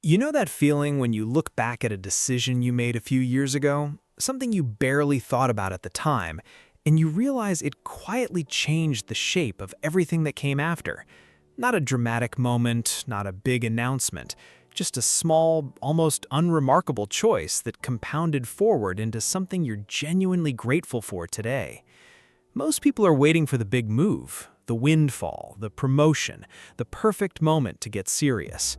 You know that feeling when you look back at a decision you made a few years ago, something you barely thought about at the time, and you realize it quietly changed the shape of everything that came after? Not a dramatic moment, not a big announcement, just a small, almost unremarkable choice that compounded forward into something you're genuinely grateful for today. Most people are waiting for the big move, the windfall, the promotion, the perfect moment to get serious.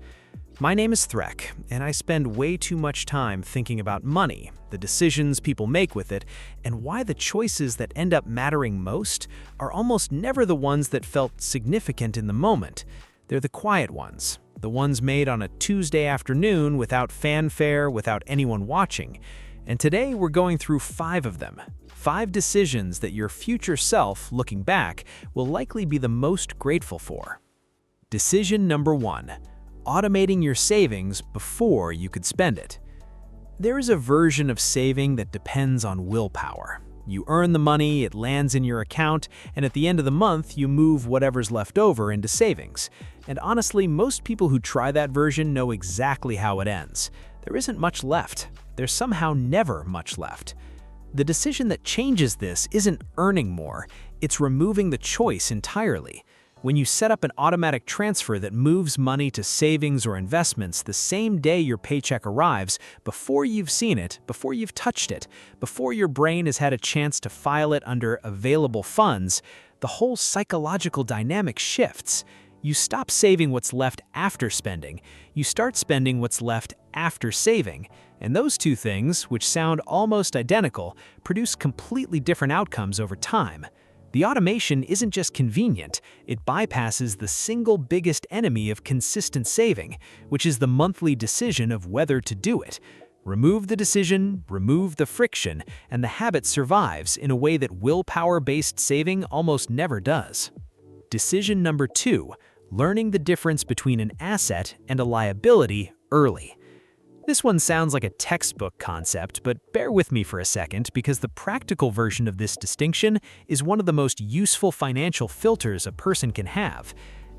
My name is Threk, and I spend way too much time thinking about money, the decisions people make with it, and why the choices that end up mattering most are almost never the ones that felt significant in the moment. They're the quiet ones, the ones made on a Tuesday afternoon without fanfare, without anyone watching. And today we're going through 5 of them. 5 decisions that your future self, looking back, will likely be the most grateful for. Decision number 1. Automating your savings before you could spend it. There is a version of saving that depends on willpower. You earn the money, it lands in your account, and at the end of the month, you move whatever's left over into savings. And honestly, most people who try that version know exactly how it ends. There isn't much left. There's somehow never much left. The decision that changes this isn't earning more, it's removing the choice entirely. When you set up an automatic transfer that moves money to savings or investments the same day your paycheck arrives, before you've seen it, before you've touched it, before your brain has had a chance to file it under available funds, the whole psychological dynamic shifts. You stop saving what's left after spending. You start spending what's left after saving. And those two things, which sound almost identical, produce completely different outcomes over time. The automation isn't just convenient, it bypasses the single biggest enemy of consistent saving, which is the monthly decision of whether to do it. Remove the decision, remove the friction, and the habit survives in a way that willpower-based saving almost never does. Decision number 2, learning the difference between an asset and a liability early. This one sounds like a textbook concept, but bear with me for a second because the practical version of this distinction is one of the most useful financial filters a person can have.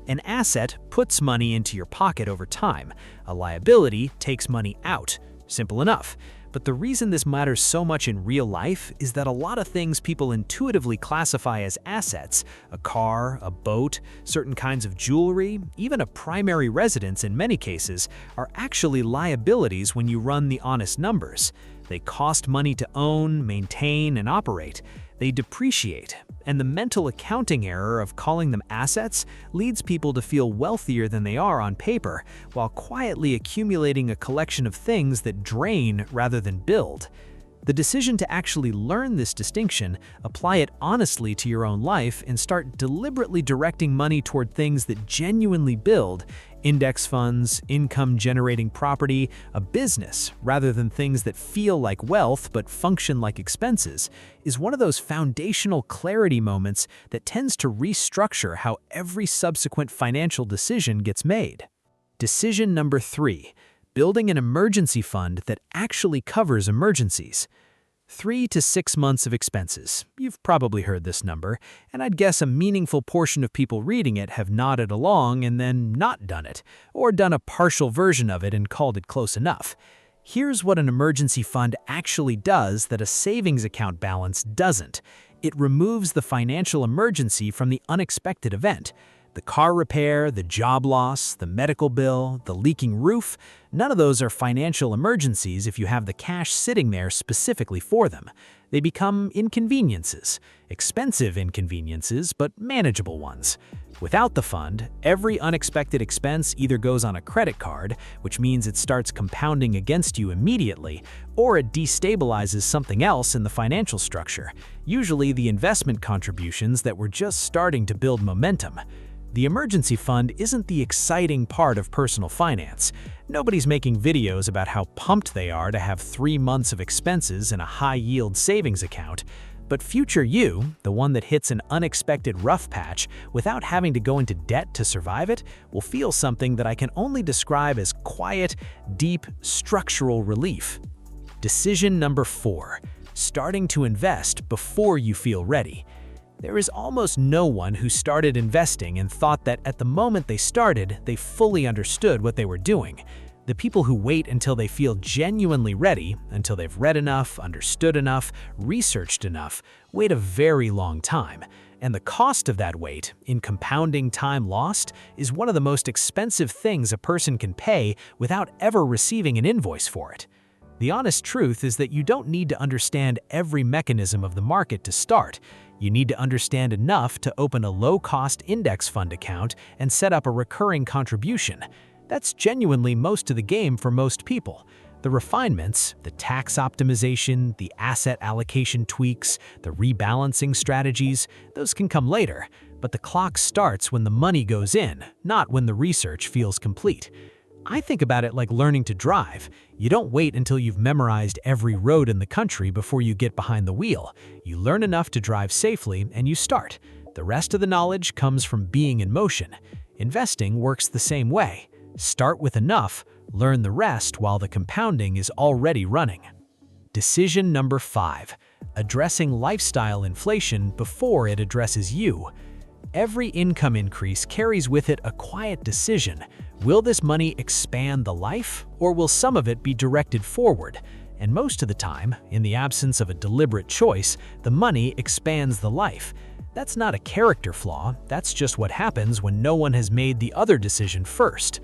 An asset puts money into your pocket over time. A liability takes money out. Simple enough. But the reason this matters so much in real life is that a lot of things people intuitively classify as assets, a car, a boat, certain kinds of jewelry, even a primary residence in many cases, are actually liabilities when you run the honest numbers. They cost money to own, maintain, and operate. They depreciate, and the mental accounting error of calling them assets leads people to feel wealthier than they are on paper, while quietly accumulating a collection of things that drain rather than build. The decision to actually learn this distinction, apply it honestly to your own life, and start deliberately directing money toward things that genuinely build, index funds, income-generating property, a business, rather than things that feel like wealth but function like expenses, is one of those foundational clarity moments that tends to restructure how every subsequent financial decision gets made. Decision number 3. Building an emergency fund that actually covers emergencies. 3 to 6 months of expenses. You've probably heard this number, and I'd guess a meaningful portion of people reading it have nodded along and then not done it, or done a partial version of it and called it close enough. Here's what an emergency fund actually does that a savings account balance doesn't. It removes the financial emergency from the unexpected event. The car repair, the job loss, the medical bill, the leaking roof, none of those are financial emergencies if you have the cash sitting there specifically for them. They become inconveniences, expensive inconveniences, but manageable ones. Without the fund, every unexpected expense either goes on a credit card, which means it starts compounding against you immediately, or it destabilizes something else in the financial structure, usually the investment contributions that were just starting to build momentum. The emergency fund isn't the exciting part of personal finance. Nobody's making videos about how pumped they are to have 3 months of expenses in a high-yield savings account. But future you, the one that hits an unexpected rough patch without having to go into debt to survive it, will feel something that I can only describe as quiet, deep, structural relief. Decision number 4. Starting to invest before you feel ready. There is almost no one who started investing and thought that at the moment they started, they fully understood what they were doing. The people who wait until they feel genuinely ready, until they've read enough, understood enough, researched enough, wait a very long time. And the cost of that wait, in compounding time lost, is one of the most expensive things a person can pay without ever receiving an invoice for it. The honest truth is that you don't need to understand every mechanism of the market to start. You need to understand enough to open a low-cost index fund account and set up a recurring contribution. That's genuinely most of the game for most people. The refinements, the tax optimization, the asset allocation tweaks, the rebalancing strategies, those can come later, but the clock starts when the money goes in, not when the research feels complete. I think about it like learning to drive. You don't wait until you've memorized every road in the country before you get behind the wheel. You learn enough to drive safely and you start. The rest of the knowledge comes from being in motion. Investing works the same way. Start with enough, learn the rest while the compounding is already running. Decision number 5. Addressing lifestyle inflation before it addresses you. Every income increase carries with it a quiet decision. Will this money expand the life, or will some of it be directed forward? And most of the time, in the absence of a deliberate choice, the money expands the life. That's not a character flaw, that's just what happens when no one has made the other decision first.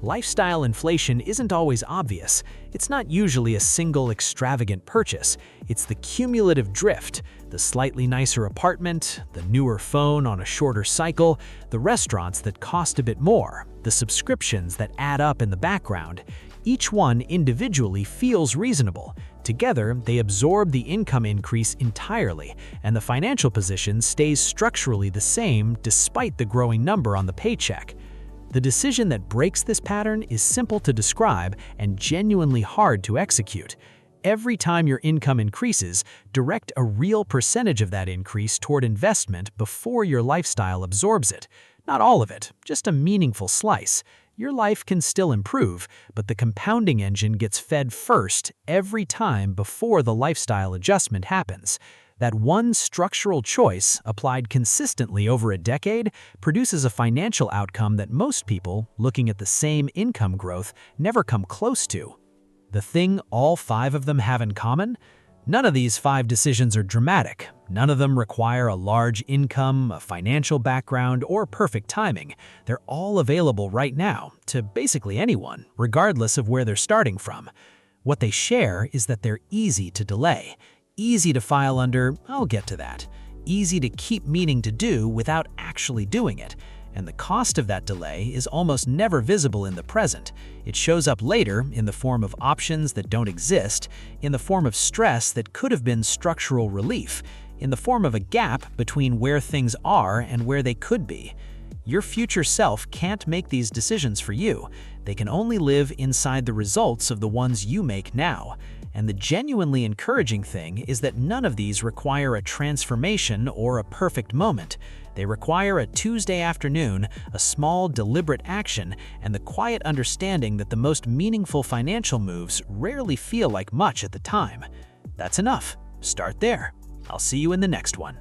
Lifestyle inflation isn't always obvious. It's not usually a single extravagant purchase. It's the cumulative drift, the slightly nicer apartment, the newer phone on a shorter cycle, the restaurants that cost a bit more, the subscriptions that add up in the background. Each one individually feels reasonable. Together, they absorb the income increase entirely, and the financial position stays structurally the same despite the growing number on the paycheck. The decision that breaks this pattern is simple to describe and genuinely hard to execute. Every time your income increases, direct a real percentage of that increase toward investment before your lifestyle absorbs it. Not all of it, just a meaningful slice. Your life can still improve, but the compounding engine gets fed first every time before the lifestyle adjustment happens. That one structural choice, applied consistently over a decade, produces a financial outcome that most people, looking at the same income growth, never come close to. The thing all 5 of them have in common? None of these 5 decisions are dramatic. None of them require a large income, a financial background, or perfect timing. They're all available right now to basically anyone, regardless of where they're starting from. What they share is that they're easy to delay. Easy to file under, I'll get to that. Easy to keep meaning to do without actually doing it. And the cost of that delay is almost never visible in the present. It shows up later in the form of options that don't exist, in the form of stress that could have been structural relief, in the form of a gap between where things are and where they could be. Your future self can't make these decisions for you. They can only live inside the results of the ones you make now. And the genuinely encouraging thing is that none of these require a transformation or a perfect moment. They require a Tuesday afternoon, a small, deliberate action, and the quiet understanding that the most meaningful financial moves rarely feel like much at the time. That's enough. Start there. I'll see you in the next one.